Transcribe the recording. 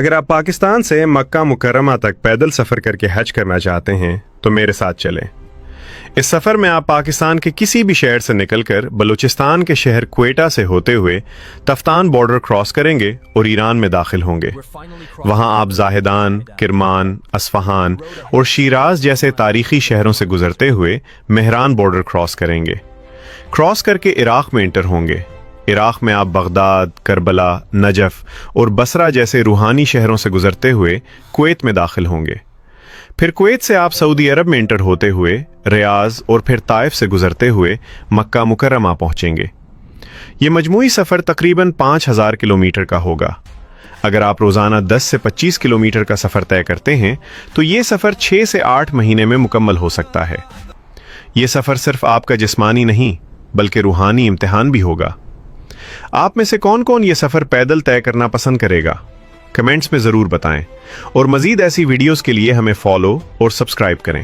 اگر آپ پاکستان سے مکہ مکرمہ تک پیدل سفر کر کے حج کرنا چاہتے ہیں تو میرے ساتھ چلیں۔ اس سفر میں آپ پاکستان کے کسی بھی شہر سے نکل کر بلوچستان کے شہر کوئٹہ سے ہوتے ہوئے تفتان بارڈر کراس کریں گے اور ایران میں داخل ہوں گے۔ وہاں آپ زاہدان، کرمان، اصفہان اور شیراز جیسے تاریخی شہروں سے گزرتے ہوئے مہران بارڈر کراس کریں گے۔ کراس کر کے عراق میں انٹر ہوں گے۔ عراق میں آپ بغداد، کربلا، نجف اور بصرہ جیسے روحانی شہروں سے گزرتے ہوئے کویت میں داخل ہوں گے۔ پھر کویت سے آپ سعودی عرب میں انٹر ہوتے ہوئے ریاض اور پھر طائف سے گزرتے ہوئے مکہ مکرمہ پہنچیں گے۔ یہ مجموعی سفر تقریباً 5000 کلومیٹر کا ہوگا۔ اگر آپ روزانہ 10 سے 25 کلومیٹر کا سفر طے کرتے ہیں تو یہ سفر 6 سے 8 مہینے میں مکمل ہو سکتا ہے۔ یہ سفر صرف آپ کا جسمانی نہیں بلکہ روحانی امتحان بھی ہوگا۔ آپ میں سے کون کون یہ سفر پیدل طے کرنا پسند کرے گا؟ کمنٹس میں ضرور بتائیں، اور مزید ایسی ویڈیوز کے لیے ہمیں فالو اور سبسکرائب کریں۔